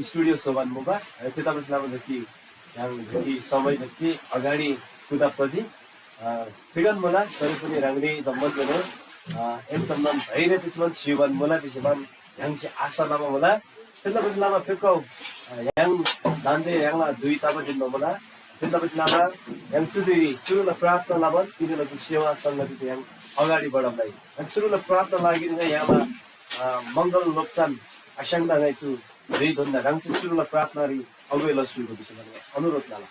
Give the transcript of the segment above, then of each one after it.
Studio सोबानमुगा त्यतापछि लामो जति yang sampai jadi agari kuda paji figan mula dari punya rangni zaman dulu teman akhirnya tisman siuban mula tisman yang si asal nama mula tetapi selama pekau yang nanti yang lah dui tabat jenuh mula tetapi selama yang cudiri suruh lah prapta laban ini lah siwa sangat itu yang agari badam lagi yang suruh lah prapta lagi dengan yang lah manggal loksan asyang dah itu dui dona yang si suruh lah prapta ri अगुवे लसुको विषयमा अनुरोध गर्ला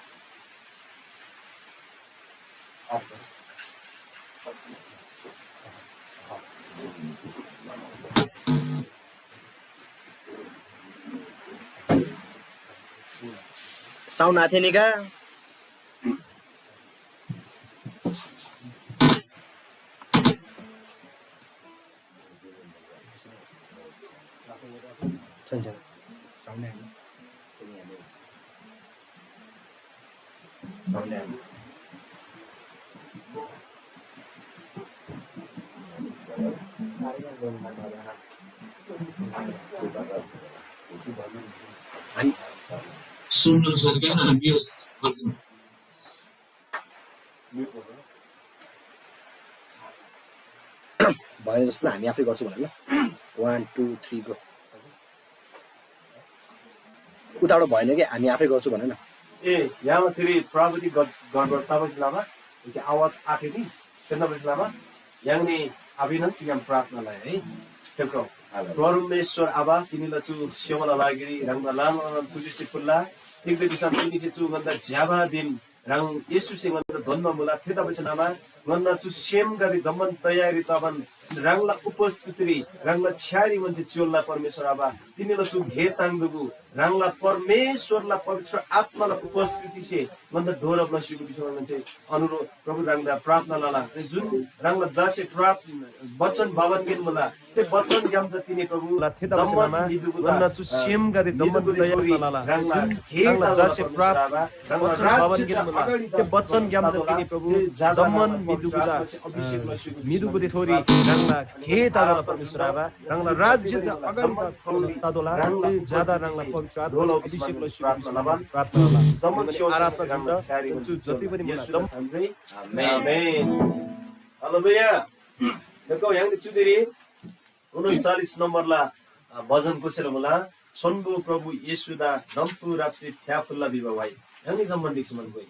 sound आथे नि का चल sound आयो sound आयो सुन्नु सक्दैन म्युट गर्नु भयो जस्तो हामी आफै गर्छु भने ल 1 2 3 गो उताबाट भएन कि हामी आफै गर्छु भने न ए यहाँ फेरि प्रगति गडबड तपाईँ लामा कि आवाज आथ्यो नि त्यसपछि लामा यहाँ नि अभिनन्द चियाम प्रार्थनालाई है टेक्रो परमेश्वर आबा तिनीलाई चु सेवाला लागिरी रंगला लामा तुलिसी फुल्ला एक दिसम तिनीसे चु गन्दा ज्याबा दिन रंग येशू से गन्दा धन्म मुला त्यसपछि लामा गन्दा चु सेम गरी जम्मन तयारी तबन रंगला उपस्थिति रंगला छ्यारी मान्छे चोल्ला परमेश्वर आबा तिनीलाई चु घेताङ दुगु रंगला परमेश्वरला पवित्र आत्माला उपस्थिति से गन्दा ढोरब नसिको विषयमा मान्छे अनुरोध प्रभु रंगला प्रार्थना लाला जुन रंगला जासे प्रार्थना वचन भवन गेन मुला ते वचन ग्याम जति ने प्रभु जम्मन निदुगु गन्दा चु सेम गरी जम्मन तयारी लाला रंगला जासे प्रार्थना वचन भवन गेन मुला ते वचन ग्याम जति ने प्रभु जम्मन निदुगु जा अभिषेक नसिको निदुगु दे थोरी रंगला घेताला परमेश्वर आबा रंगला राज्य ज अगाडि तादोला ज्यादा रंगला पवित्र आत्मा अभिषेक नसिको प्रार्थना जम्मन आराधना जति जति पनि मलाई आमेन हालेलुया देखो यहाँ चुदिरी 39 नम्बरला भजन कोसेर मला छन्बु प्रभु येशुदा दम्फु राप्सी फ्याफुल्ला बिबा भाइ यहाँ जम्मन दिक्स मन गई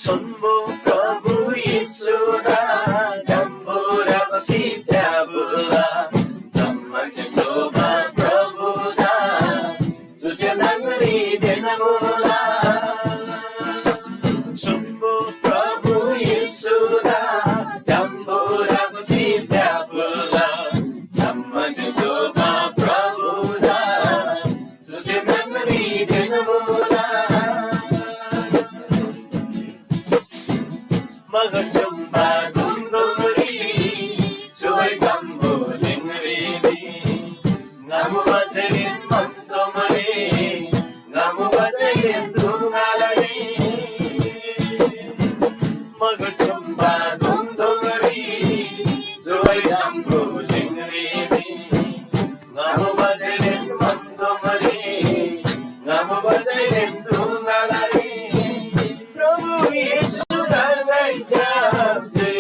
छन्बु प्रभु येशुदा दम्फु राप्सी फ्याफुल्ला जम्मन सोभा प्रभुदा जुसे नगरी देनमुला छन्बु प्रभु येशुदा दम्फु राप्सी फ्याफुल्ला जम्मन सोभा प्रभुदा जुसे नगरी देनमुला मगर चम्बा गुन्दुरी सुबै जम्बो लिङ्गरेनी ngamu bacain mantomari ngamu bacain dungalari magar chumba dundumari joy jambu lingrini ngamu bacain mantomari ngamu bacain dungalari prabhu yesu dangai sabje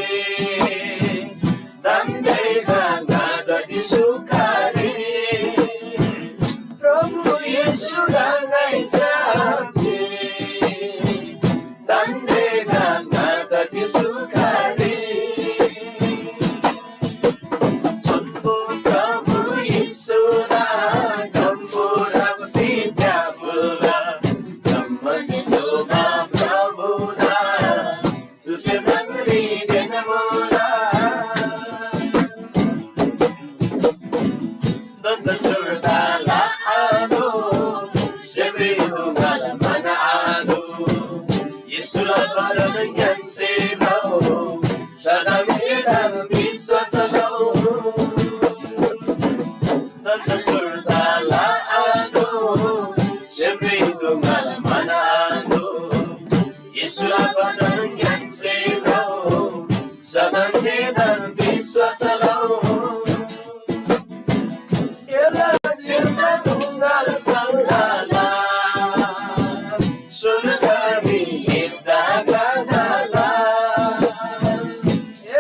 dandai danga dadi sukari Sudangai sabje dande danga dati sukari chonbo prabu yesuna gambura sitya pula jamman soba prabu da tuse mangri denamula danda surdala Yesulah bacaan yang sebau, sadang kita biswasalau. Tanda surta la ado, siyempre ito nga naman 예수라 वचन ज्ञान से रहो सदा निरंतर विश्वास रहो एला सिरना ढुंगाल संगाला सुरगारी इदागा डाला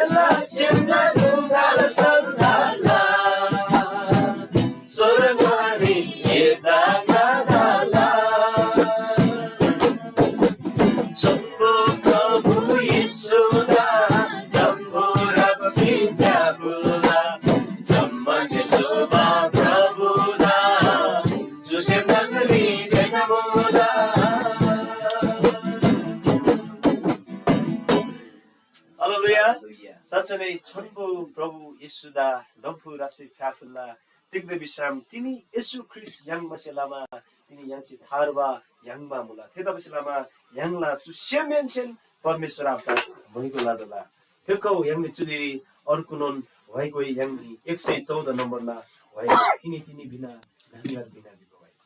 एला सिरना ढुंगाल संगाला सुरगारी इदागा डाला 전부 प्रभु 예수다 전부랍 시다불라 전만 예수가 प्रभु다 주심 하늘이 되나보다 할렐루야 साँच्चै नै छन्बु प्रभु येशुदा लम्फुराब सिदाफुल्ला तिग्द विश्राम तिनी येशु ख्रिस्ट yang maselama तिनी yang थारवा 양마 몰라 대답하시라마 양라 주시면신 परमेश्वर आपका भएको लाडला फेको 양미 जुदी अर्कुनोन भएको 양미 114 नम्बरमा भएको तिनी तिनी बिना हामीला बिना दिएको भएको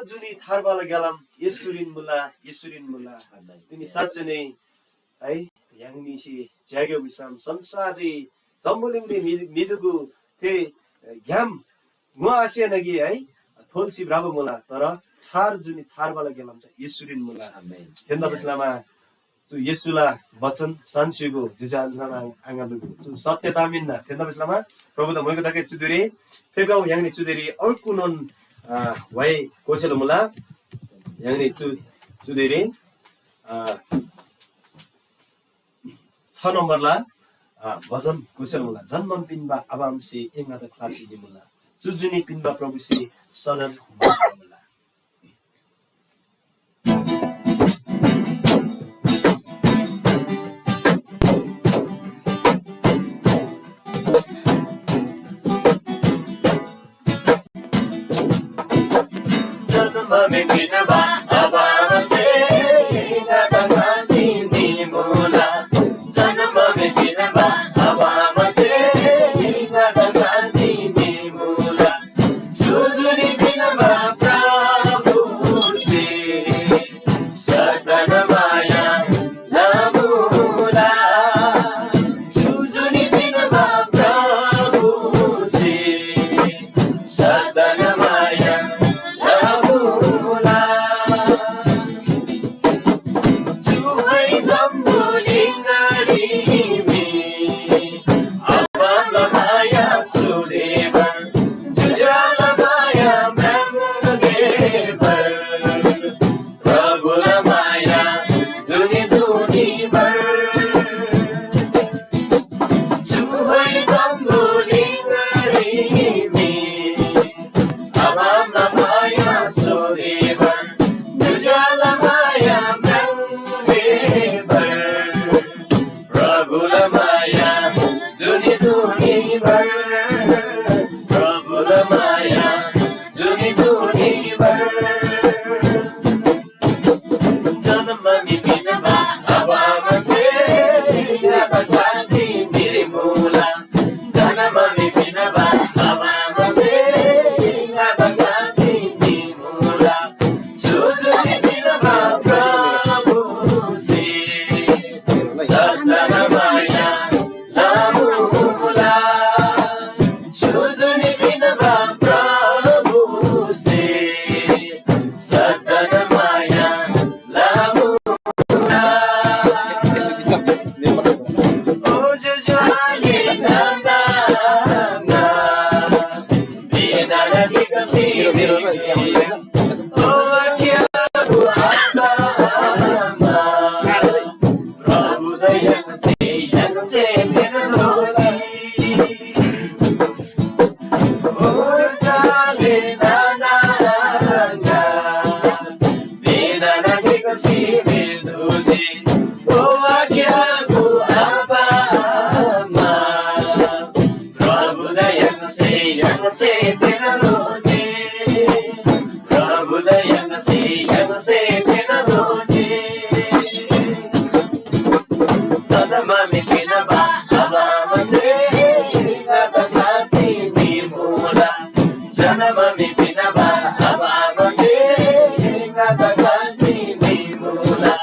जुनी थारबाला गलाम येसुरिन मुला तिमी साँच्चै नै है याङनिसी ज्यागो विसाम संसारी तम्बुलिङले मिदुगु ते ग्याम म आसे नगी है 톨시 브라보 몰라 तर चार जुनी थारवाला गेलाम चाहिँ येशुरिन मुला हेर्दा बस्लामा जो येशुला वचन संसिगो जुजालना आंगादुगु जो सत्यता मिन्ना हेर्दा बस्लामा प्रभु द मोइको दके चुदेरी फेगाउ याङनि चुदेरी अर्कुनन वाइ कोसेल मुला याङनि चुदेरी 6 नम्बरला भजन कुशल मुला जन्मन पिनबा अबामसे एंगाद क्लासी मुला जुजुनी पिनबा प्रभुसे सनन मुला जन्मन पिनबा अबामसे एंगाद क्लासी मुला जन्मन पिनबा अबामसे एंगाद क्लासी मुला जुजुनी पिनबा प्रभुसे सदन माया नमुला जुजुनी पिनबा प्रभुसे सदन माया नमुला जुहै जम्बुलिङ्गरिमी अबाम माया सुदेवर जुजाल माया म्याङ्गेवर प्रभुल माया जुनी जुनी बर जुहै जम्बुलिङ्गरिमी अबाम माया सुदेवर जुजाल माया म्याङ्गेवर प्रभुल माया जुनी जुनी बर प्रभुल माया जुनी जुनी बर जन्मनि पिनबा अबामसे एंगाद क्लासी मुला जन्मनि पिनबा अबामसे एंगाद क्लासी मुला जुजुनी पिनबा प्रभुसे सदन माया नमुला जुजुनी पिनबा प्रभुसे सदन माया नमुला ओ जुजाले नन्दाङ्गा बिना विकसी ओ अज्ञाको आत्मा प्रभु दयनसे यनसे निर्दोषी ओ जाले नानाङ्गा बिना विकसी निर्दोषी ओ अज्ञाको आत्मा प्रभु दयनसे यनसे निर्दोषी प्रभु दयनसे यनसे निर्दोषी जन्मनि पिनबा अबामसे एंगाद क्लासी मुला जन्मनि पिनबा अबामसे एंगाद क्लासी मुला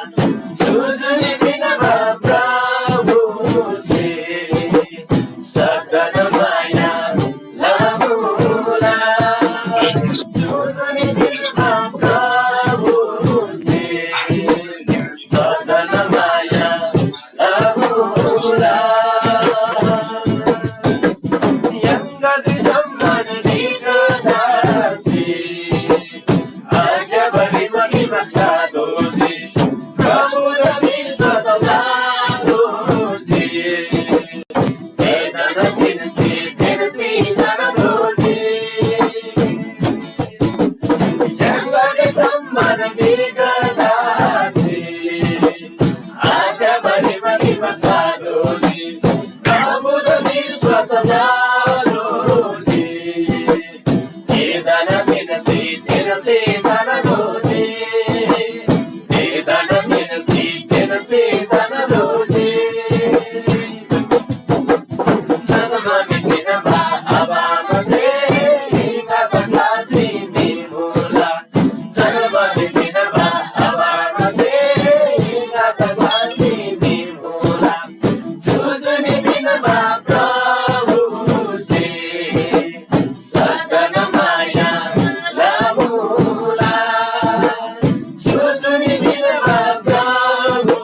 जुनी बिनमा प्रभु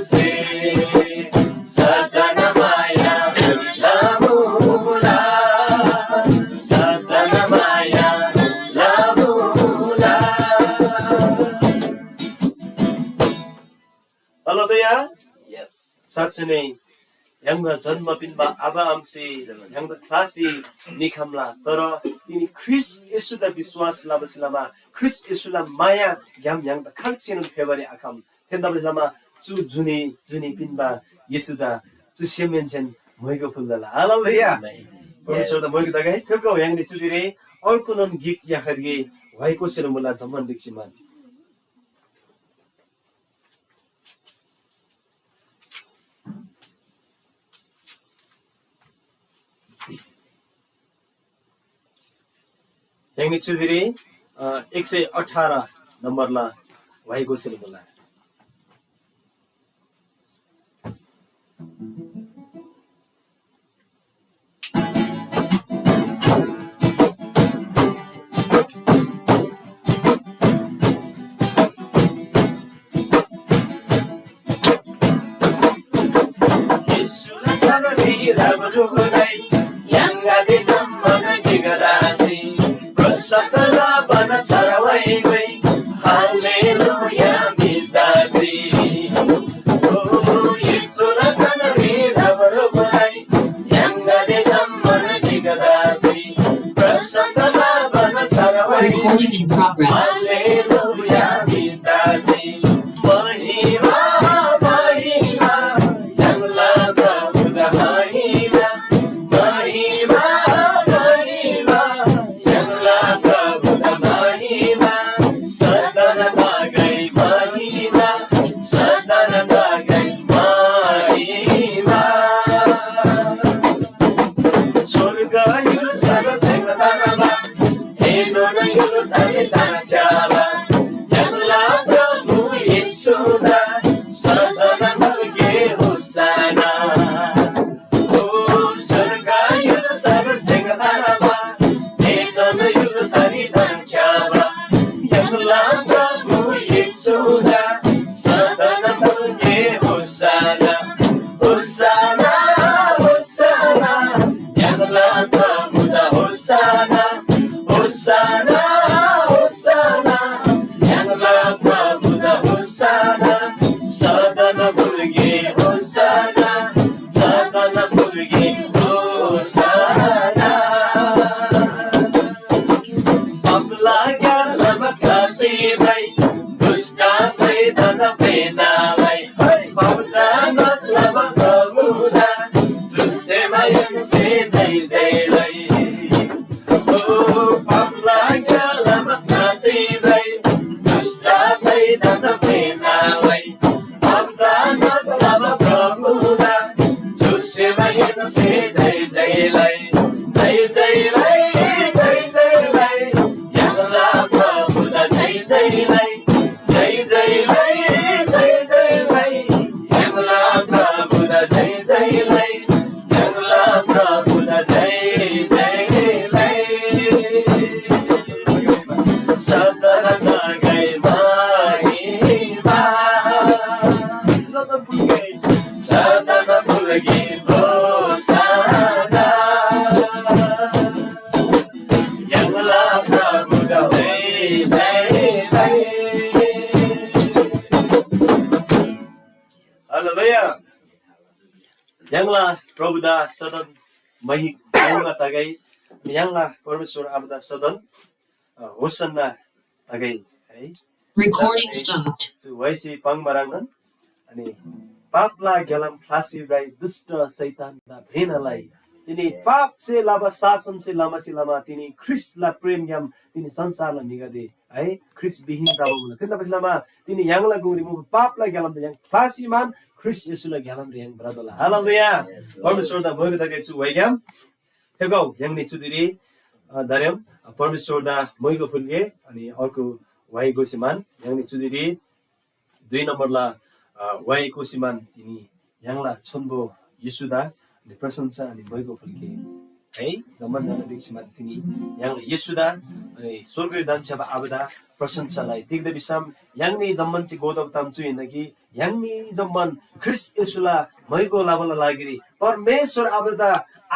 से सदन माया लामुला सदन माया लामुला Hallelujah. Yes. साँच्चै नै यङमा जन्मदिनमा आबा आमसे यङमा क्लासी निखमला तर तिनी ख्रिस येशूदा विश्वास लाबसिलामा ख्रिस येशूला माया ग्याम यङदा खालसिन फेभरे आखम थेन्दा बसिलामा चु जुनी पिनबा येशूदा चु सेमेन्सन मयको फुलला हालेलुया परमेश्वरदा मयको दगाई फेको यङले चुदिरे अर्को नन गिक याखदगे भएको सेरमुला जमन दिक्सिमा यङले चुदिरे 118 नम्बरला भएको सेरमुला Yesula tabari rabarugunai yanga de zammana digadasi Prosapsala bana charawai gai hallelujah midasi Oh Yesula tabari rabarugunai yanga de zammana digadasi Prosapsala bana charawai Recording in progress. hallelujah midasi Mahima Mahima Yangla Prabhuda Mahima Mahima Mahima Yangla Prabhuda Mahima Sadana Bagai Mahima Sadana Bagai Mahima Surga yulu sada sengatanaba Heno na yulu saditana chala Yangla Prabhu Yesuda Sadana Bhage Hosana Oh Surga yulu sada sengatanaba Heno na yulu saditana chala Yangla Prabhu Yesuda Sadana Bhage Hosana Hosana Hosana Yangla Prabhu da Hosana Hosana Hosana Yangla Prabhu da Hosana Sadana Bhulge Hosana Sadana Bhulge Hosana Amla Gyala Makasi Bhai Dusta Saidana Penalai Pavdana Slava Prabhuda Tusse Mayan Se Jai Jai Lai Oh Pamla Gyala Makasi Bhai Dusta Saidana Penalai Pavdana Slava Prabhuda Tusse Mayan Se Jai Jai Lai Jai Jai Lai Jai Jai Lai Yangla Prabhuda Jai Jai Lai Jai Jai Lai Jai Jai Lai Yangla Prabhuda Jai Jai Lai Yangla Prabhuda Jai Jai Lai Sadana Nagai Mahima Sadana Bhulgi Hosana Yangla Prabhuda Jai Jai Lai Hallelujah Yangla Prabhuda Sadan Mahik Yangla Tagai Yangla Parmeshwar Abda Sadan Hosanna Tagai Recording stopped. Waisi Pangmarangan अनि पापला गलम फासी राई दुष्ट शैतान दा भेनलाई तिनी पाप से लाभा शासन से लामा तिनी ख्रिस्टला प्रेम ग्याम तिनी संसारलाई मिगदे है ख्रिस्ट विहीन दाबुला तिनी पछिलामा तिनी याङला गुरी मु पापला गलम द याङ फासी मान ख्रिस्ट येशूला गलम रे याङ ब्रदरला हालेलुया परमेश्वर दा भोग दगे छु वैग्याम हेगौ याङनि चुदिरी दर्यम परमेश्वर दा मोइगो फुलगे अनि अर्को वाइ गोसिमान याङनि चुदिरी 2 नम्बरला वाइ कोसिमान तिनी याङला छन्बो येशूदा अनि प्रशंसा अनि भइगो फुलके है जम्मन जान दिक्समा तिनी yang Yesuda अनि स्वर्गीय दान्छा आबदा प्रशंसालाई तिग्दै बिसाम याङनी जम्मन छि गोदक ताम छु इनकी याङनी जम्मन ख्रिस्ट येशुला मैगो लाबला लागिरी परमेश्वर आबदा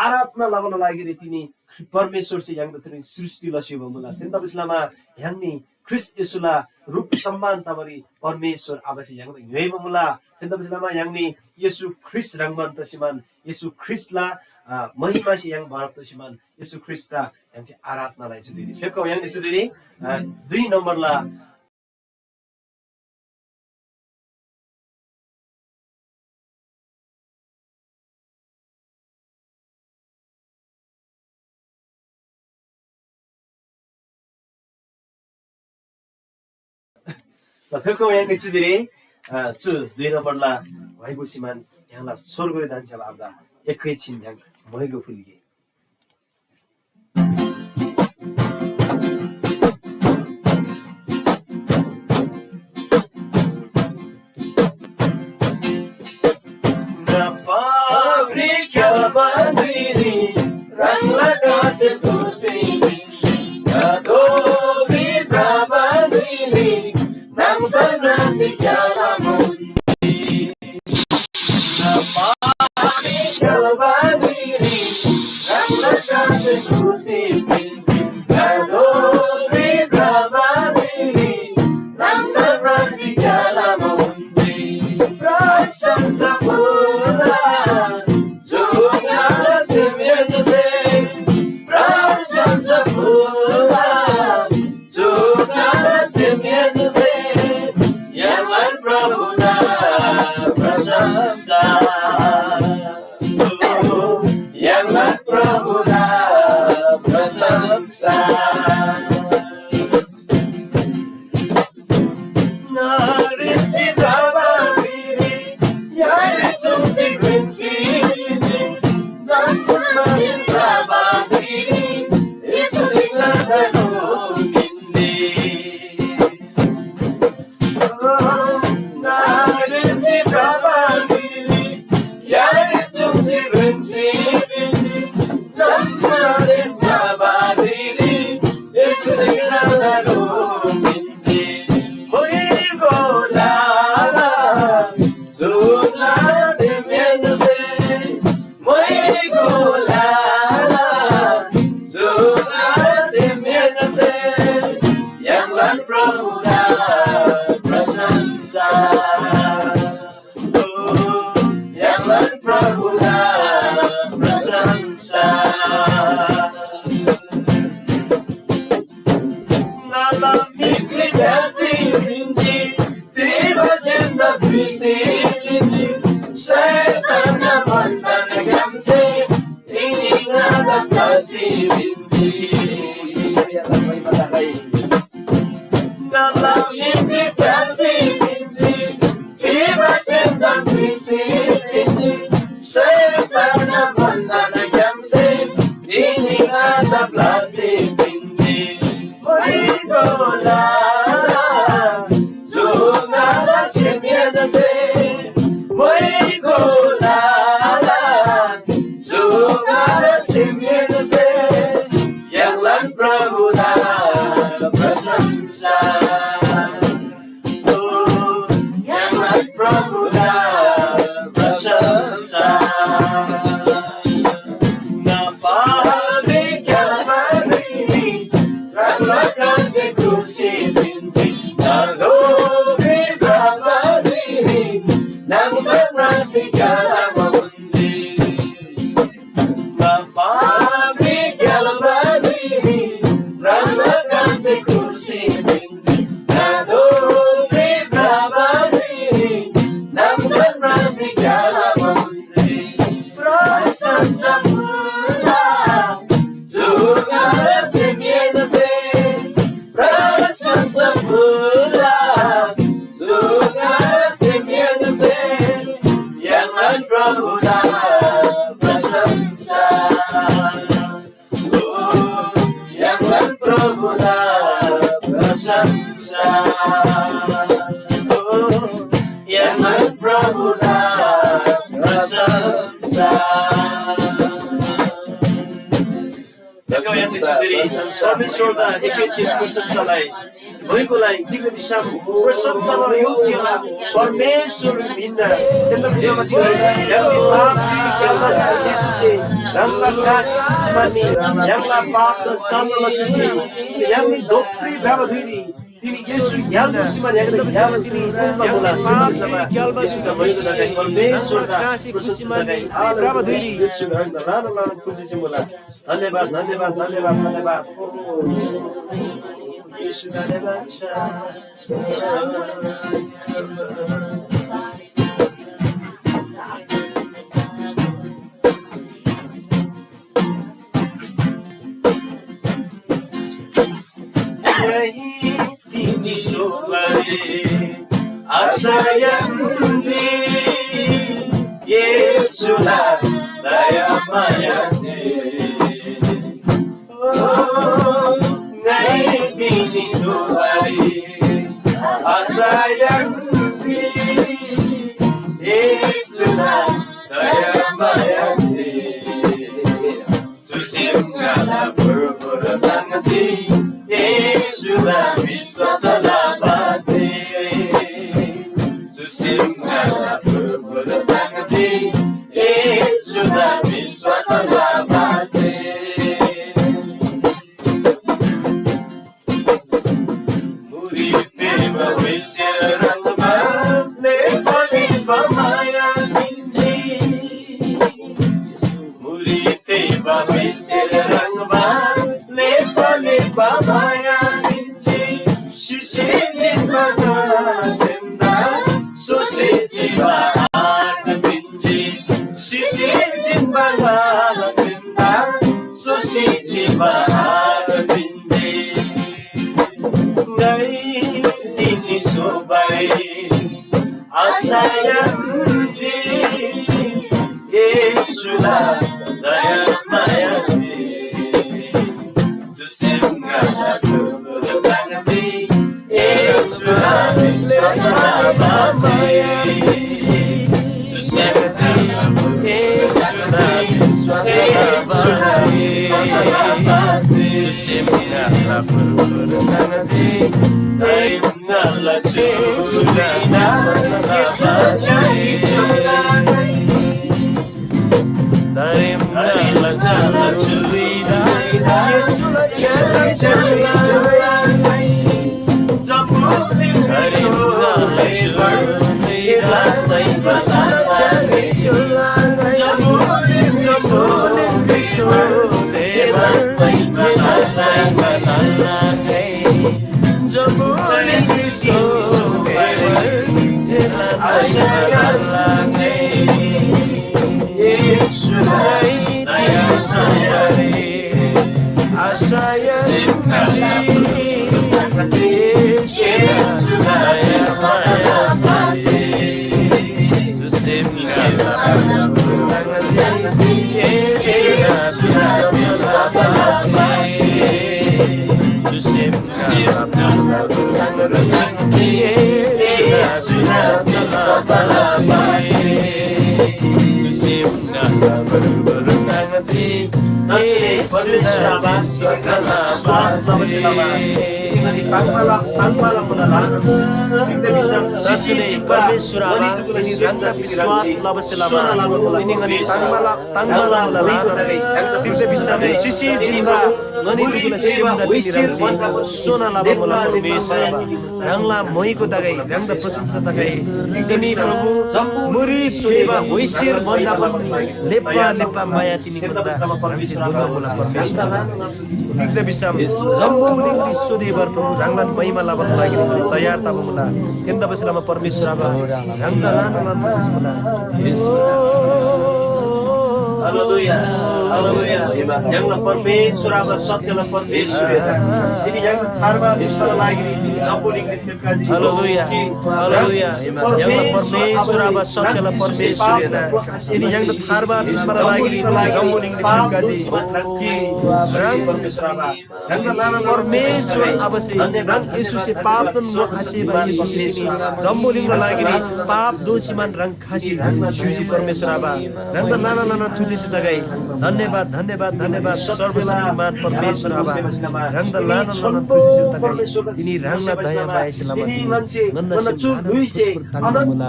आराधना लाबला लागिरी तिनी परमेश्वर चाहिँ याङ तिनी सृष्टि लसियो बमुला तिन त बिस्लामा याङनी ख्रिस्ट येशुला रूप सम्मान तबरी परमेश्वर आबा चाहिँ याङ न्यै बमुला तिन त बिस्लामा याङनी येशु ख्रिस्ट रंगमन तसिमान येशु ख्रिस्टला महिमा चाहिँ yang भारत तसिमान येशु ख्रिस्टा yang चाहिँ आराधनालाई जुदिरी सेको yang जुदिरी 2 नम्बरला फेको yang जुदिरी 2 नम्बरला भएको सिमान यहाँला स्वर्गले दान्छ बाबा एकैछिन yang मैगो फुल्के परमेश्वरदा एकैछिन प्रशंसालाई भएकोलाई दिगो विश्राम प्रशंसामा योग्यलाई परमेश्वर भिन्न त्यन्ता विश्राम yang Yesus yang kasih semati yang lapak sama masuki yang ni dokter berapa diri ini Yesus yang musiman yang ini yang lapak yang sudah menjadi permesur kasih semati berapa diri Yesus yang dalam kursi semula धन्यवाद धन्यवाद धन्यवाद धन्यवाद Yesus धन्यवाद Tini sobare asayanji Yesula daya mayase Nai tini sobare asayanji Yesula daya mayase Tusimkala pura tangati Yesulah wiswasalah basi Tusimkala pura tangati Yesulah wiswasalah basi Muri fema wisirang ba Lepa lepa maya ninji Muri fema wisirang ba Lepa lepa maya ninji Shisijin bata senda Susijin bata ninji Shisijin bata senda Susijin bata ninji Ngai dini sobai Asayanji Yesulah daya mayasi Tusimkala pura tangati Yesulah wiswasalah basi Tusimkala Yesulah wiswasalah basi Tusimkala pura tangati Daimnala Yesulah wiswasalah Daimnala Yesulah Yesulah cari Jambulin Yesulah Yesulah cari Jambulin Jambulin Asayanji Yesulah daya sayari Asayanji Yesulah daya sayari Tusimkala pura tangati Yesulah wiswasalah basi Tusimkala pura tangati Yesulah wiswasalah basi Tusimkala pura tangati Yesulah wiswasalah basi Tangmalah menalan Kita bisa sisi permesura ini rangka विश्वास लबसेलामा ini ngani tangmala menalan kita bisa sisi jinba ngani dugula simda diram sona laba mula permesura rangla moiko dagai rangda प्रशंसा dagai ini प्रभु muri सुनेबा होइसिर भन्दा लेपा लेपा माया तिनी गर्दा परमेश्वर दुर्गा परमेश्वर kita bisa जम्बु दिगरी सोदेवर प्रभु रंगलान महिमा लाभको लागि तयार ताबो मुला केन्दा बसेलामा परमेश्वर आबा रंगदा लानमा तुझमुला हालेलुया हालेलुया yang permesura sotya permesura ini yang karma विश्वलाई लागि जम्बुलिङ नृत्यकाजी Hallelujah. Hallelujah. Yang परमेश्वर अब सत्यलाई परमेश्वर हेर्दा तिनी yang थारबा बिस्मरा लागि जम्बुलिङ नृत्यकाजी कि रङ परमेश्वर अब चाहिँ रङ येशू से पाप न खासे बा येशू से तिनी जम्बुलिङ लागि पाप दोषीमान रङ खासी जुजी परमेश्वर अब रङ द नाना नाना तुझे से दगाई धन्यवाद धन्यवाद धन्यवाद सर्वशक्तिमान परमेश्वर अब रङ द नाना नाना तुझे से दगाई तिनी रङला दया माया लमा नन्न चु लुइसे अनन्त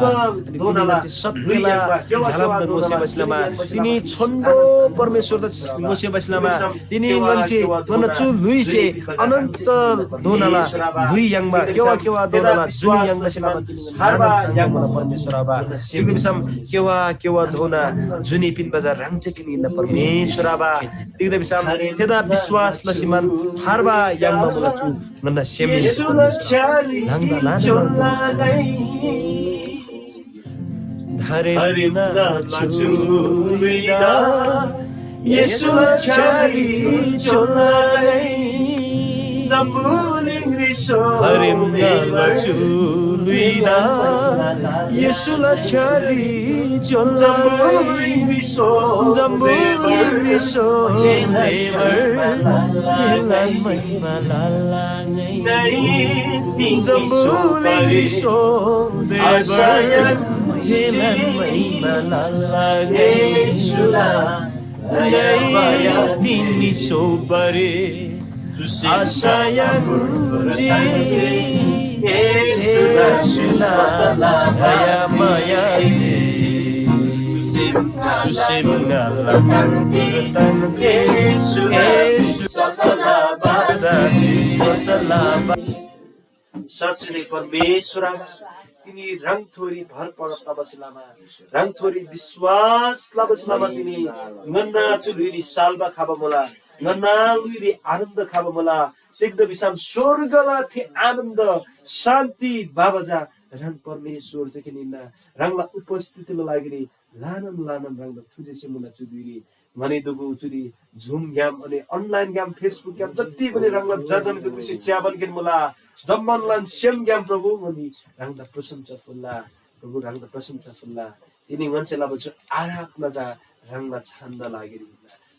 दोनाला सत्यला झलम मोसे बसलामा तिनी छन्बो परमेश्वर द मोसे बसलामा तिनी गन्चे नन्न चु लुइसे अनन्त दोनाला लुइ याङमा केवा केवा दोनाला जुनी याङ बसलामा तिनी हरबा याङमा परमेश्वर अब एकदम सम केवा केवा दोना जुनी पिन बजार रङ चाहिँ किन परमेश्वर अब एकदम सम तेदा विश्वास लसिमान हरबा याङमा बोलछु नन्न सेम साँच्चै परमेश्वर तिनी रङ थोरी भर पर्छ बसलामा रङ थोरी विश्वास बसलामा तिनी गन्ना चुलुरी सालबा खाबा मोला गन्ना लुरी आनन्द खाबा मोला देख्द बिसाम स्वर्गला थे आनन्द शान्ति बाबाजा रङ परमेश्वर चाहिँ किनिना रङला उपस्थितिको लागि लानम लानम रङ थुजेसे मुला चुदुरी मने दुगु चुरी झुम ग्याम अनि अनलाइन ग्याम फेसबुक ग्याम जति पनि रङला जजम दुगुसी च्याबन किन मुला जम्मनलान सेम ग्याम प्रभु मनि रङदा प्रशंसा फुल्ला प्रभु रङदा प्रशंसा फुल्ला तिनी मान्छेला बच्च आराधना जा रङला छन्द लागि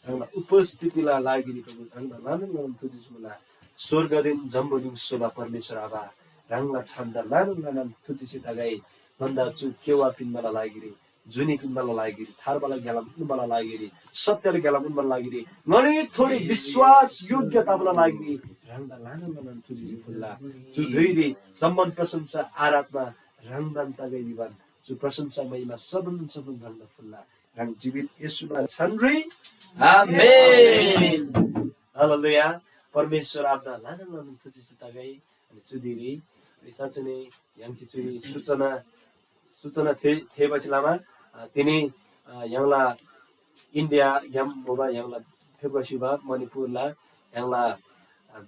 रङला उपस्थितिला लागि प्रभु रङदा लानम लानम थुजेसे मुला स्वर्गदिन जम्बुदिन सोला परमेश्वर आबा रङला छन्द लानम लानम थुजेसे तगाई भन्दा चु केवा पिन्नला लागि जुनी पिन्नला लागि थारबाला गेलाम पिन्नला लागि सत्यले गेलाम पिन्नला लागि मने थोरै विश्वास योग्यताबला लागि रङदा लानम लानम थुजेसे फुल्ला चु धैर्य सम्मान प्रशंसा आराधना रङदान तगाई दिवान चु प्रशंसा महिमा सबन सबन रङदा फुल्ला रङ जीवित येशूमा छन्री आमेन हालेलुया परमेश्वर आपदा लानम लानम थुजेसे तगाई अनि चुदिरी साँच्चै नै याङची चुरी सूचना थे बचलामा तिनी यङला इन्डिया यम मोबा यङला फेबसिबा मणिपुरला यङला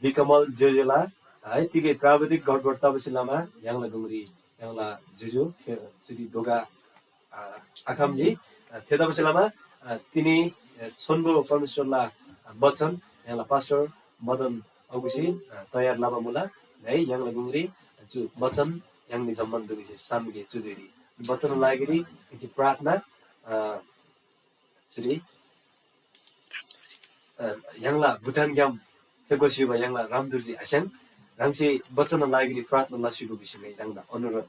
बिकमल जोजोला है तिकै प्राविधिक गडबड तबसिलामा यङला गुंगरी यङला जुजु चुरी दोगा आखमजी थेदा बसिलामा तिनी छन्बो परमेश्वरला वचन यङला पास्टर मदन अगुसी तयार लाबा मुला है यङला गुंगरी जु वचन यङले जम्मन दुगिसे सामगे जुदेरी वचन लागेरी कि प्रार्थना चुरी यङला भुटान ग्याम फेगोसिबा यङला रामदुर्जी आस्याङ रङसे वचन लागेरी प्रार्थना लासिगु बिसिमै यङला अनुरोध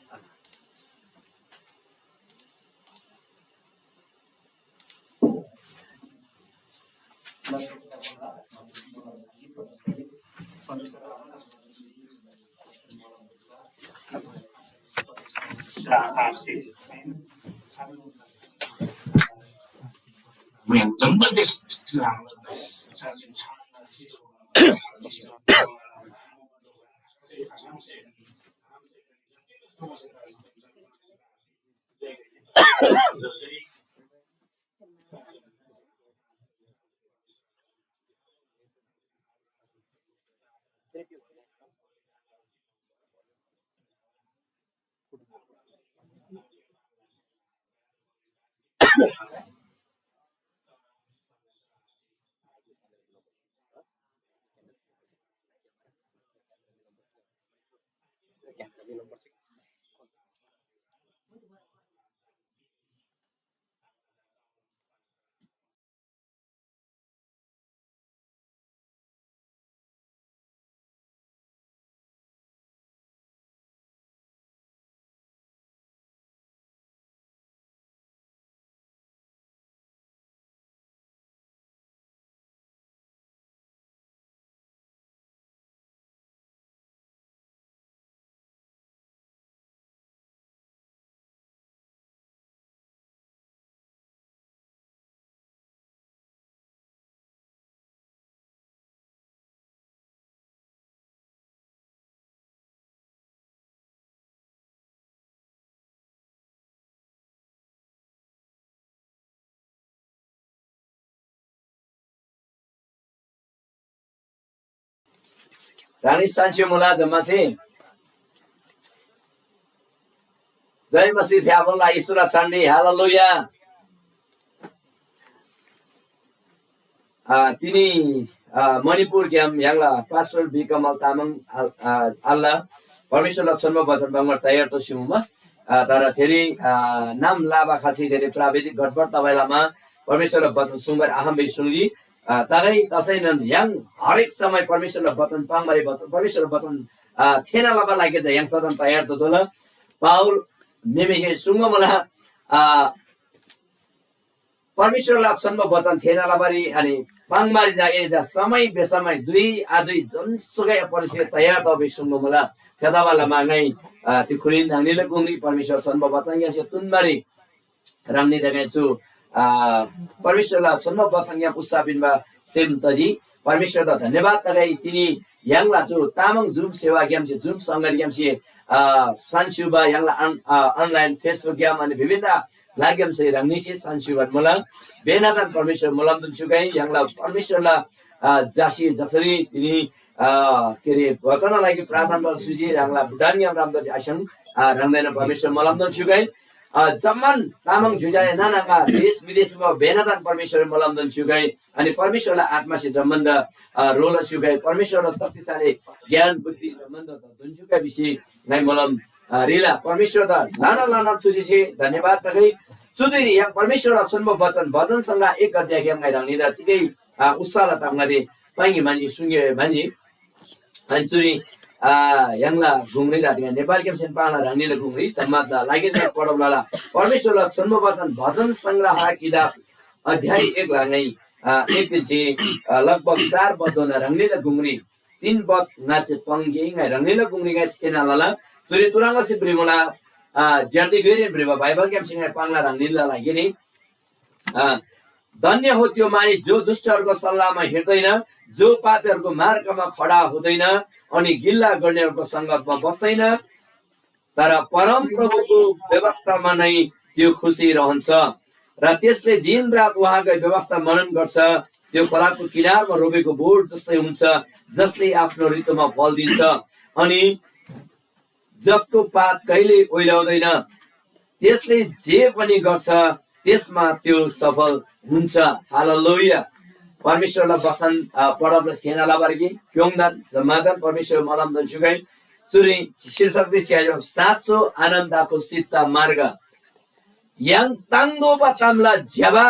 रानी सान्स्यो मुला जम्मासी जय मसीह फ्याबोला ईश्वरा चान्डी हालेलुया तिनी मणिपुर ग्याम याङ्ला पास्टर बी कमल तामाङ अल्लाह परमेश्वरलाई जन्म वचन बाङ्गमा तयार त सिमुमा तर धेरै नाम लाभा खासी धेरै प्राविधिक गडबड तपाईँलामा परमेश्वरलाई वचन सुंगर आहाम बे सुंगी तगै तसैनन् याङ हरेक समय परमेश्वरलाई वचन पाङमारी वचन परमेश्वर वचन थेना लाभा लागे ज याङ सदन तयार त दोला पाउल मेमेसे सुंग मला परमेश्वरलाई जन्म वचन थेना लाबारी अनि पाङमारी जागे जा समय बेसमय दुई आदुई जनसुकै परिस्थिति तयार त बे सुंग मला त्यदावाला मागै त्यो खुलिन नानीले गुंगी परमेश्वर जन्म वचन या तुनमारी रामनी देखेछु परमेश्वरलाई जन्म वचन या पुस्साबिनमा सेम तजी परमेश्वरलाई धन्यवाद तगै तिनी याङला जो तामाङ जुम सेवा ग्याम से जुम संगत ग्याम से सान्सुबा याङला अनलाइन फेसबुक ग्याम अनि विभिन्न लाग्याम से रामनी से सान्सुबा मलाई बेनादन परमेश्वर मलम दुन्छुकै याङला परमेश्वरलाई जासी जसरी तिनी के रे वचन लागि प्रार्थना सुजी राङला भुटान याम रामदर आशङ रामदैन परमेश्वर मलम दुन्छुकै जम्मन तामाङ जुजाले नानाका देश विदेशमा बेनादान परमेश्वर मलम दुन्छुकै अनि परमेश्वरलाई आत्मा से सम्बन्ध रोल सुगाई परमेश्वरलाई शक्तिशाली ज्ञान बुद्धि सम्बन्ध दुन्छुकै विषय नै मलम रिला परमेश्वर द लाना लाना तुझी से धन्यवाद तगै सुदुरी या परमेश्वरलाई जन्म वचन वचनसँग एक अध्याय ग्याम गाइराङ्नी द तिकै उसाला ताङले पाङ्गी मान्छे सुङ्गे मान्छे अनि चुरी याङला घुम्रै दादिया नेपाल केमसेन पाला रानीले घुम्रै जम्मादा लागेन पढौलाला परमेश्वरलाई जन्म वचन भजन संग्रह किताब अध्याय 1 लाङै एक चाहिँ लगभग 4 बदोन रानीले घुम्रै 3 बद नाचे पंगे ngai रानीले घुम्रै गा थिएन लाला चुरी चुराङ से प्रेमला जर्दी गरे प्रेम बाइबल केमसेन पाला रानीले लागि नि धन्य हो त्यो मानिस जो दुष्टहरुको सल्लाहमा हिँड्दैन जो पापीहरुको मार्गमा खडा हुँदैन अनि गिल्ला गर्नेहरुको संगतमा बस्दैन तर परम प्रभुको व्यवस्थामा नै त्यो खुसी रहन्छ र त्यसले दिन रात उहाँको व्यवस्था मनन गर्छ त्यो खोलाको किनारमा रोपेको बोट जस्तै हुन्छ जसले आफ्नो ऋतुमा फल दिन्छ अनि जसको पात कहिले ओइलाउँदैन त्यसले जे पनि गर्छ त्यसमा त्यो सफल हुन्छ हालेलुया परमेश्वरलाई वचन पढब्ल सेनाला वर्गी क्योङदान जमादान परमेश्वर मलम दन्छुकै चुरी शीर्षक चाहिँ साँचो आनन्दको सित्ता मार्ग याङ ताङ्दो बचामला झ्याबा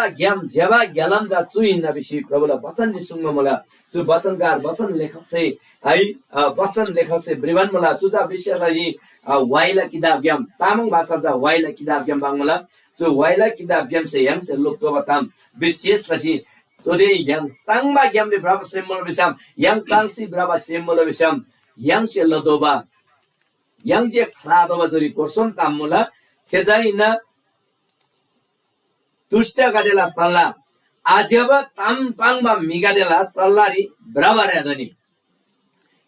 ग्यालम जा चुइन विषय प्रभुलाई वचन सुन्न मला चु वचनकार वचन लेखक चाहिँ है वचन लेखक चाहिँ ब्रिवन मला चुजा विषयलाई वाइला किताब ग्याम तामाङ भाषा जा वाइला किताब ग्याम बाङला चु वाइला किताब ग्याम से याङ से लोक बताम विशेष पछि तोदे yang tangba gyam de braba sembol bisam yang tangsi braba sembol bisam yang se lodoba yang je khladoba jori korsom tamula thejaina dushta gadela salla ajeba tam pangba migadela sallari braba redani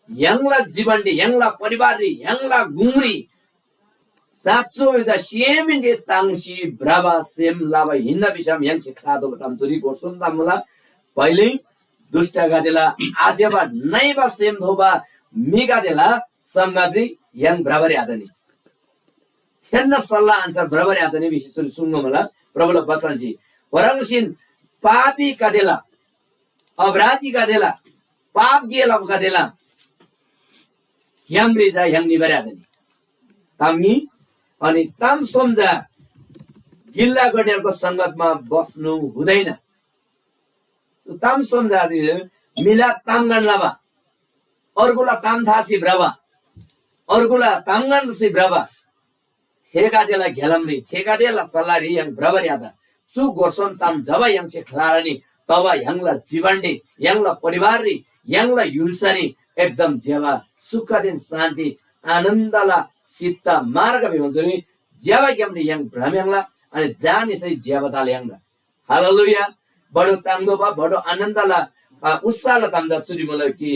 yangla jibandi yangla paribari yangla gumri साचो एउटा सेमिन्जे ताङसी ब्राबा same लाबा हिन्न बिसम yang खलादो बटाम जरी गोसुम तामुला पहिले दुष्ट गादेला आजेबा नैबा same धोबा मिगादेला समगाद्री yang ब्राबरी आदनी हेर्न सल्लाह answer ब्राबरी आदनी विशेष सुन्नु मला प्रभुले वचनजी वरङसिन पापी गादेला अपराधी गादेला पाप गेला गादेला yang रिजा yang निबरे आदनी तामी अनि ताम सम्झा गिल्ला गर्नेहरुको संगतमा बस्नु हुँदैन ताम सम्झा मिला तामगन लाबा अर्गुला ताम थासी ब्राबा अर्गुला तामगन सी ब्राबा ठेकादेला घेलमरी ठेकादेला सल्लारी yang ब्राबरी आदा चु गोर्सम ताम जबा yang से खलारनी तबा यंगला जीवनडी यंगला परिवाररी यंगला युलसरी एकदम जेवा सुख दिन शान्ति आनन्दला सित्ता मार्ग भन्छ नि ज्यावा ग्यामले yang भ्रम्याङला अनि जाने सही ज्यावताले याङला हालेलुया बडो ताङदोबा बडो आनन्दला उत्साहला तामदा चुरी मलाई कि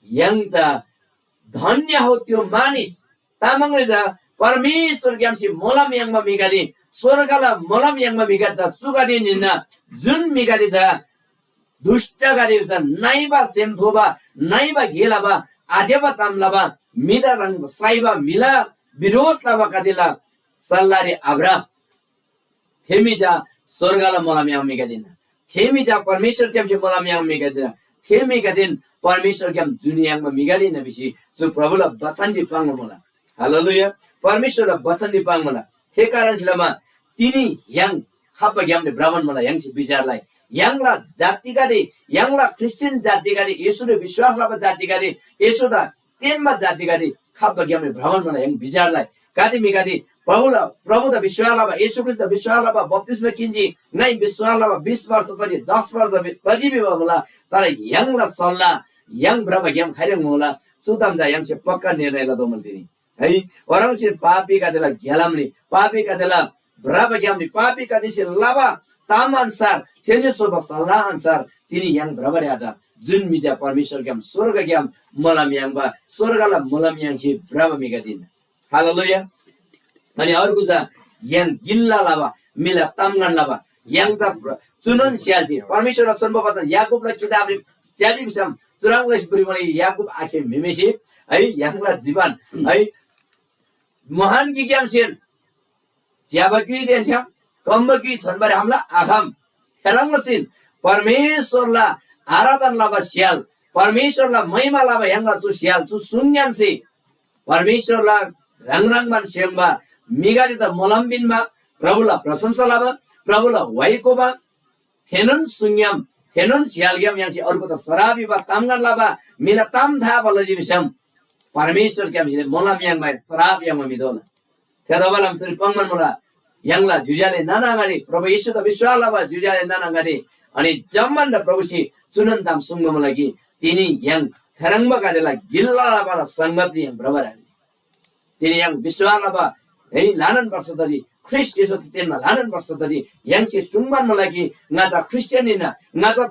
yang जा धन्य हो त्यो मानिस तामाङले जा परमेश्वर ग्यामसी मोलम याङमा मिगादि स्वर्गला मोलम याङमा मिगाजा चुगादि निन्न जुन मिगादि जा दुष्ट गादि जा नाइबा सेमथोबा नाइबा गेलाबा आजेबा ताम लाबा मिदा रंग साइबा मिला विरोध लाबा कदिला सल्लारी आब्रा थेमिजा स्वर्गाला मलाई आम्मीका दिन थेमिजा परमेश्वर के हमसे मलाई आम्मीका दिन थेमिका दिन परमेश्वर के हम दुनियामा मिगादी नबिसी जो प्रभुला वचन दिपाङ मला हालेलुया परमेश्वरला वचन दिपाङ मला थे कारण छलमा तिनी yang khapa gyamle brahman mala yang si bicarलाई yangla जाति गरे yangla क्रिस्चियन जाति गरे येशूले विश्वास लाबा जाति गरे येशूदा तेनमा जाति गरे khapa gyamle brahman mala yang bicarलाई गादी मिगादी प्रभुदा विश्वास लाबा येशू ख्रिस्ट विश्वास लाबा बप्तिस्मा किन्जी नै विश्वास लाबा 20 वर्ष पछि 10 वर्ष पछि होला तर yangla सल्ला yang berapa yang खाइरहनु होला सुदाम जा yang से पक्का निर्णय लदो मन्दिनी है orang si papi kadela gyalamni papi kadela berapa gyamni papi kadisi laba taman sar tenje soba salah ansar tini yang berapa ada jun mija परमेश्वर gyam surga gyam malam yang ba surga la malam yang si berapa migadin haleluya अनि अर्को छ yang gilla laba mila tamgan laba yang ta चुनन स्याजी परमेश्वर रक्षण बपतन याकूबलाई किताबले स्याजी बिसम चुराङलाई बुढीमले याकूब आखे मिमेसी है याकूबला जीवन है महान की ज्ञान सेन ज्याबकी देन्छ कम्बकी थनबारे हमला आखम हेरंगसिन परमेश्वरला आराधना लाबा स्याल परमेश्वरला महिमा लाबा यांगा चु स्याल चु सुन्यामसे परमेश्वरला रंगरंग मान सेम्बा मिगादि त मलम्बिनमा प्रभुला प्रशंसा लाबा प्रभुला वाइकोबा थेनन सुन्याम थेनन स्यालग्याम याछि अर्को त सराबी बा तामगन लाबा मिला ताम था बलजी बिसम परमेश्वर के हमसे मोलाम yang mai serap yang memidona tiada balam suri pangman mola yang la jujale nana ngari प्रभु येशू त विश्वास लाबा jujale nana ngari अनि जम्मन र प्रभु सी चुनन ताम सुंगम लागि तिनी yang थरंगबा कादेला गिल्ला लाबा संगत yang बराबर तिनी yang विश्वास लाबा है लानन वर्ष तरी ख्रिस्ट येशू तेनमा लानन वर्ष तरी yang सी सुंगमान लागि ngaja क्रिस्चियनिना ngaja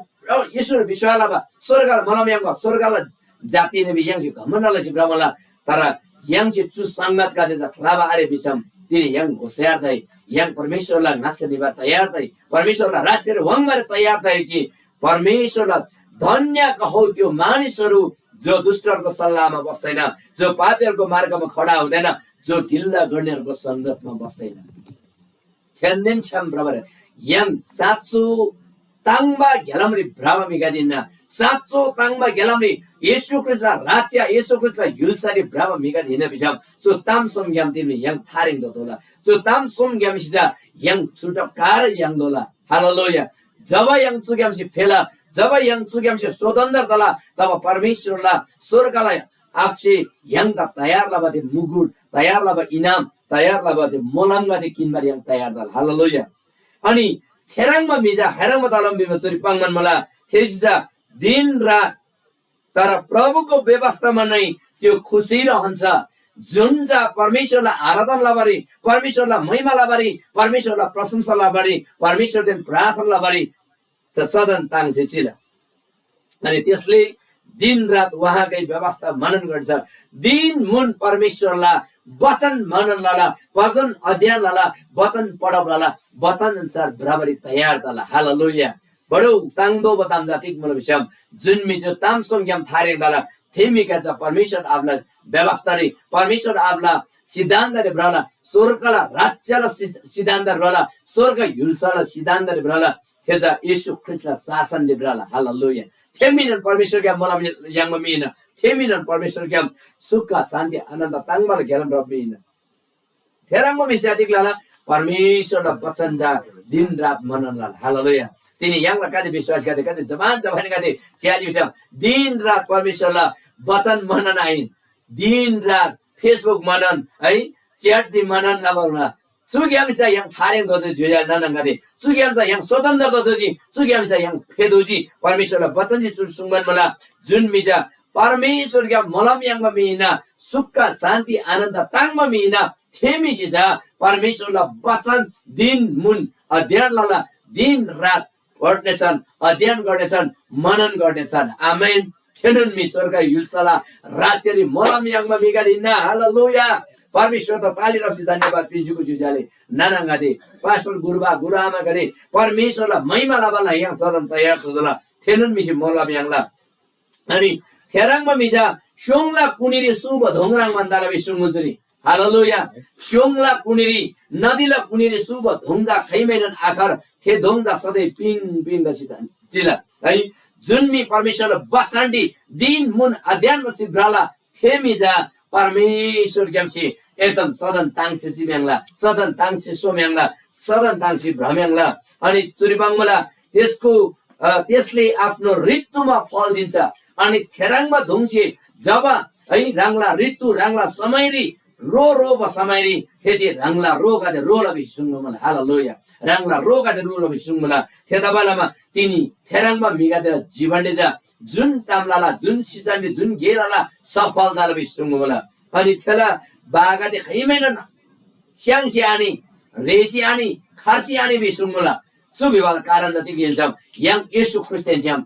येशू विश्वास लाबा स्वर्गला मलम yang स्वर्गला जाति ने भी yang घमण्डलाई चाहिँ ब्रह्मला तर yang चाहिँ चु संगत गादे त लाबा आरे बिसम तिनी yang घोषयार दै yang परमेश्वरलाई नाच्ने निभा तयार दै परमेश्वरलाई राज्य र वंगमा तयार दै कि परमेश्वरलाई धन्य कहो त्यो मानिसहरू जो दुष्टहरूको सल्लाहमा बस्दैन जो पापीहरूको मार्गमा खडा हुँदैन जो गिल्ला गर्नेहरूको संगतमा बस्दैन छेन्देन छम ब्रबर yang साचु ताङबा घेलमरी ब्राह्म मिगादिन्न साचो ताङबा घेलमरी येशू ख्रिस्टलाई राज्य येशू ख्रिस्टलाई युलसारी ब्राह्म मिगादिन्न बिसम सो ताम सम ग्याम तिमी yang थारिङ दोला सो ताम सम ग्याम सिदा yang सुटकार yang दोला हालेलुया जब yang चुग्याम सि फेला जब yang चुग्याम सि स्वतन्त्र दला तब परमेश्वरलाई स्वर्गलाई आफसे yang त तयार लाबादे मुकुट तयार लाबा इनाम तयार लाबादे मोलामगादे किनबार yang तयार दला हालेलुया अनि खेराङमा मिजा हेराङमा तलम्बीमा चोरी पाङमान मला थेसिजा दिन रात तर प्रभुको व्यवस्थामा नै त्यो खुसी रहन्छ जुन जा परमेश्वरलाई आराधना लाबारी परमेश्वरलाई महिमा लाबारी परमेश्वरलाई प्रशंसा लाबारी परमेश्वरले प्रार्थना लाबारी त सदन ताङ छिचिला अनि त्यसले दिन रात उहाँकै व्यवस्था मनन गर्छ दिन मुन परमेश्वरलाई वचन मनन लाला वचन अध्ययन लाला वचन पढब लाला वचन अनुसार बराबरी तयार दला हालेलुया बडो ताङदो बताम जातिक मन विषम जुन मिजो तामसोङ ग्याम थारे दला थेमिका च परमेश्वर आपला व्यवस्था रे परमेश्वर आपला सिद्धान्त रे ब्राला स्वर्गला राज्यला सिद्धान्त ब्राला स्वर्ग युलसला सिद्धान्त रे ब्राला थेजा येशू ख्रिस्टला शासन रे ब्राला हालेलुया थेमिनन परमेश्वर ग्याम मलाई yang memina थेमिनन परमेश्वर ग्याम सुख शान्ति आनन्द ताङबल घेरम रबिन थेराङमा मिस्यातिक लाला परमेश्वरलाई वचन जा दिन रात मनन लाला हालेलुया तिनी यङला कति विश्वास गरे कति जवान गरे च्याली विषय दिन रात परमेश्वरलाई वचन मनन आइन दिन रात फेसबुक मनन है च्याट मनन लाबला सुग्यामसा yang थारेङ दो जुया नन गरे सुग्यामसा yang स्वतन्त्र दो जी सुग्यामसा yang फेदुजी परमेश्वरलाई वचन जी सुंगन मला जुन मिजा परमेश्वर क्या मलम yang मिना सुख शान्ति आनन्द ताङमा मिना थेमिसिजा परमेश्वरलाई वचन दिन मुन अध्ययन लाला दिन रात पढ्नेछन् अध्ययन गर्नेछन् मनन गर्नेछन् आमेन छेनुन मिश्वरका युलसला राज्यरी मलम yang मिगादिन्न हालेलुया परमेश्वर त ताली रक्सी धन्यवाद पिन्जुको जुजाले नानाङादे पास्टर गुरुबा गुरुआमा गरे परमेश्वरलाई महिमा लाबला yang सदन तयार छदला थेनुन मिसि मलम yang ला अनि थेराङमा मिजा Shongla kuniri suba dhongrang mandala bisungmuturi. Hallelujah. Shongla kuniri nadila kuniri suba dhongja khaimenan akhar the dhongja sadai ping ping dasita jila. है जुनमी परमेश्वरले बचाण्डी दिन मुन अध्यानसी ब्राला थेमिजा परमेश्वर ग्यामसी एकदम सदन ताङसे जिम्याङला सदन ताङसे सोम्याङला सदन ताङसे भ्रम्याङला अनि चुरिबाङमला त्यसले आफ्नो ऋतुमा फल दिन्छ अनि थेराङमा धुङसे जब है राङला ऋतु राङला समयरी रो समाइरी त्यसै राङला रोगाले रोला बिसुङमा मलाई हालेलुया राङला रोगाले रोला बिसुङमा थेदाबालामा तिनी थेराङमा मिगादेर जीवनले जुन तामलाला जुन सिजानले जुन गेराला सफलता बिसुङमा अनि थेला बागाले खैमेन स्याङसे आनी रेसी आनी खार्सी आनी बिसुङमा सुविवाल कारण जति गेलछम yang Yesus Kristen jam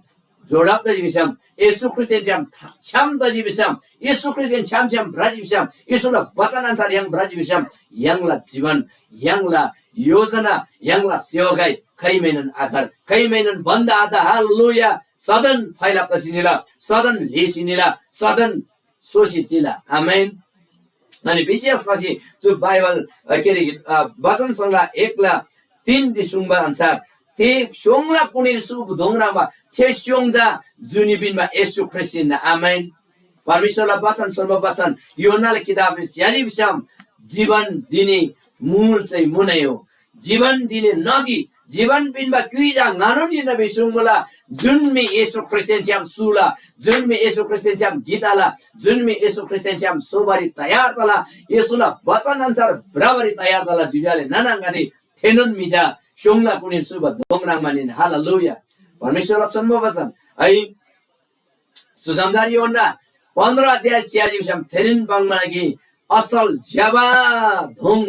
जोडप त जिबिसम Yesus Kristen jam छम त जिबिसम Yesus Kristen छम ब्राजिबिसम येशूला वचन अनुसार yang ब्राजिबिसम यङला जीवन यङला योजना यङला सेवागाई खैमेनन आधार खैमेनन बन्द आधा हालेलुया सदन फैला पसिनिला सदन लेसिनिला सदन सोसिचिला आमेन अनि विशेष पछि जो बाइबल के रे वचन संग्रह 1:3 दिसुङबा अनुसार ते सोङला कुनिर सुब धोङरामा ते सोङजा जुनिबिनमा येशू ख्रिस्टिन आमेन परमेश्वरलाई वचन सर्ववचन योनाले किताबले ज्याली विषम जीवन दिने मूल चाहिँ मुनै हो जीवन दिने नगी जीवन बिनमा क्युइजा गानोनी नबी सुङला जुनमी येशू ख्रिस्टिन छम सुला जुनमी येशू ख्रिस्टिन छम गीताला जुनमी येशू ख्रिस्टिन छम सोबारी तयार तला येशूला वचन अनुसार बराबरी तयार तला जुजाले नानांगादी थेनुन मिजा सोङला कुनिर सुब धोङराङ मानिन हालेलुया परमेश्वरको सर्ववचन है सुसमाचार योना 15 अध्याय 46 विषम थेरिन बङमागी असल ज्याबा धोङ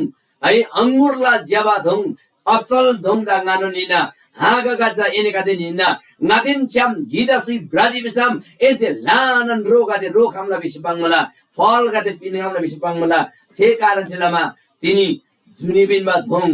है अंगुरला ज्याबा धोङ असल धोङ गानो निना हागा गाजा एनेका दिन निना नादिन छम गीदासी ब्राजी विषम एते लानन रोगादे रोखमला विषय बङमला फल गादे पिनगामला विषय बङमला थे कारण जिल्लामा तिनी जुनिबिनमा धोङ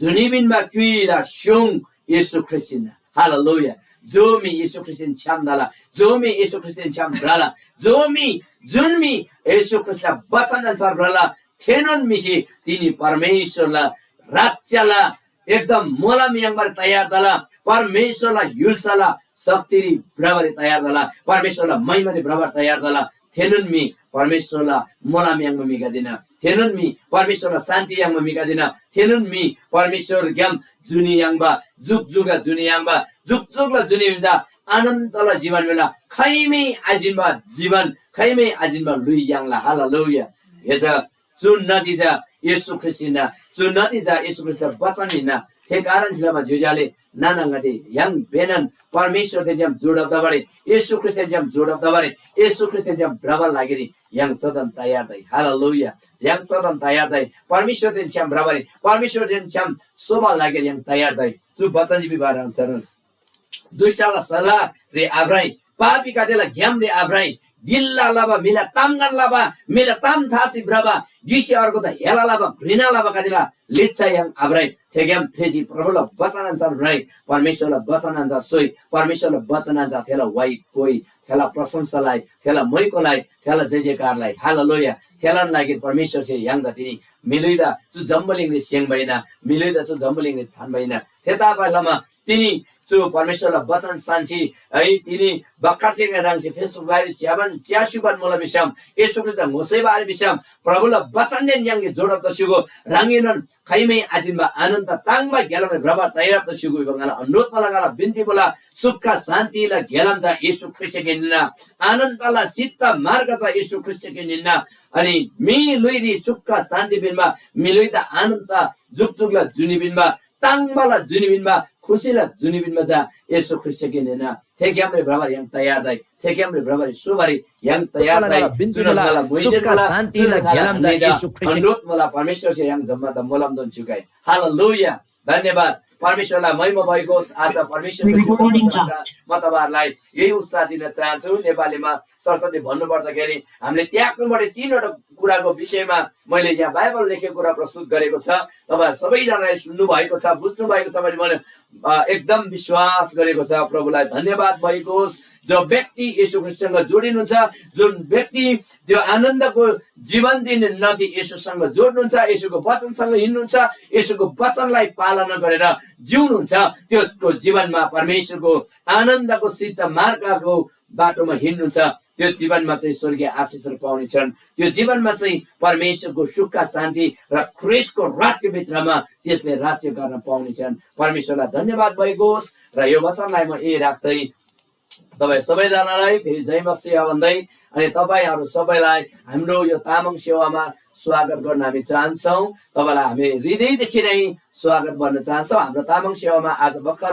जुनिबिनमा क्युइला सोङ येशू ख्रिस्टिन हालेलुया जोमी येशू ख्रिस्टिन छामदाला जोमी येशू ख्रिस्टिन छाम ब्राला जोमी जुनमी येशू ख्रिस्टिन वचन अनुसार ब्राला थेनन मिसी तिनी परमेश्वरला राज्यला एकदम मोलाम यङबार तयार दला परमेश्वरला युल्सला शक्तिरी बराबरी तयार दला परमेश्वरला महिमाले बराबर तयार दला थेनन मी परमेश्वरला मोलाम यङमा मिगा दिन थेनन मी परमेश्वरला शान्ति यङमा मिगा दिन थेनन मी परमेश्वर ज्ञान जुनी यङबा जुग जुगा जुनी यङबा जुग जुगला जुनी हुन्छ आनन्दला जीवन बेला खैमे आजिनमा जीवन खैमे आजिनमा लुई यङला हालेलुया यस जुन नदिजा येशू ख्रिस्टिन जुन नदिजा येशू ख्रिस्टिन वचन हिना थे कारण जिल्लामा जुजाले नानांगदे यङ बेनन परमेश्वर दे जम जोडब दबारे येशू ख्रिस्टिन जम जोडब दबारे येशू ख्रिस्टिन जम बराबर लागेरी यङ सदन तयार दै हालेलुया यङ सदन तयार दै परमेश्वर दे छम बराबर परमेश्वर दे छम शोभा लागेरी यङ तयार दै जु वचन जी बिबार अनुसार दुष्टला सल्लाह रे आब्राई पापी कादेला ज्ञान रे आब्राई गिल्ला लाबा मिला तामगन लाबा मिला ताम थासी ब्रबा गिसे अर्को त हेला लाबा घृणा लाबा कादिला लिच्छा यङ आब्राई थेग्याम फेजी प्रभुला वचन अनुसार ब्राई परमेश्वरला वचन अनुसार सोई परमेश्वरला वचन अनुसार थेला वाइ कोइ थेला प्रशंसालाई थेला मैकोलाई थेला जय जयकारलाई हालेलुया थेलान लागि परमेश्वर से यङ द तिनी मिलैदा जु जम्बलिङले सेङ भइना मिलैदा जु जम्बलिङले थान भइना थेता बालामा तिनी जो परमेश्वरला वचन सान्छी है तिनी बक्काचे राङसे फेसबुक बारे ज्याबन ज्यासुबन मोला बिसम येशू ख्रिस्ट मोसे बारे बिसम प्रभुला वचन ने यङले जोडब दसुगो राङिनन खैमे आजिनमा आनन्द ताङमा गेलम बराबर तयार दसुगो बंगाला अनुरोध मलागाला बिन्ती बोला सुख शान्तिला गेलम जा येशू ख्रिस्ट के निना आनन्दला सिद्ध मार्ग जा येशू ख्रिस्ट के निना अनि मी लुइरी सुख शान्ति बिनमा मिलुइदा आनन्द जुगजुगला जुनी बिनमा ताङमाला जुनी बिनमा खुसीला जुनी बिनमा जा येशू ख्रिस्ट के निना थेग्यामले बराबर यङ तयार दै थेग्यामले बराबर सुबारी यङ तयार दै जुनला सुख शान्तिला गेलम जा येशू ख्रिस्ट अनुरोध मला परमेश्वर से यङ जम्मा त मोलम दन चुकाई हालेलुया धन्यवाद परमेश्वरलाई महिमा भएको आज परमेश्वरको म तपाईहरुलाई यही उत्साह दिन चाहन्छु नेपालीमा सरस्वती भन्नु पर्दाखेरि हामीले त्याग्नुपर्ने तीनवटा कुराको विषयमा मैले यहाँ बाइबल लेखेको कुरा प्रस्तुत गरेको छ तपाईहरु सबैजनाले सुन्नु भएको छ बुझ्नु भएको छ भने मैले एकदम विश्वास गरेको छ प्रभुलाई धन्यवाद भइकोस् जो व्यक्ति येशू ख्रीष्टसँग जोडिनुहुन्छ, जुन व्यक्ति त्यो आनन्दको जीवन दिने नदी येशूसँग जोड्नुहुन्छ, येशूको वचनसँग हिँड्नुहुन्छ, येशूको वचनलाई पालना गरेर जिउनुहुन्छ, त्यसको जीवनमा परमेश्वरको आनन्दको सिद्ध मार्गको बाटोमा हिँड्नुहुन्छ, त्यो जीवनमा चाहिँ स्वर्गीय आशिषहरू पाउनेछन्। त्यो जीवनमा चाहिँ परमेश्वरको सुख शान्ति र ख्रीष्टको राज्यभित्रमा त्यसले राज्य गर्न पाउनेछन्। परमेश्वरलाई धन्यवाद भएको होस् र यो वचनलाई म यही राख्दै तपाईँ सबैजनालाई फेरि जय मसीह भन्दै अनि तपाईँहरू सबैलाई हाम्रो यो तामाङ सेवामा स्वागत गर्न हामी चाहन्छौँ। तपाईँलाई हामी हृदयदेखि नै स्वागत गर्न चाहन्छौँ। हाम्रो तामाङ सेवामा आज भर्खरै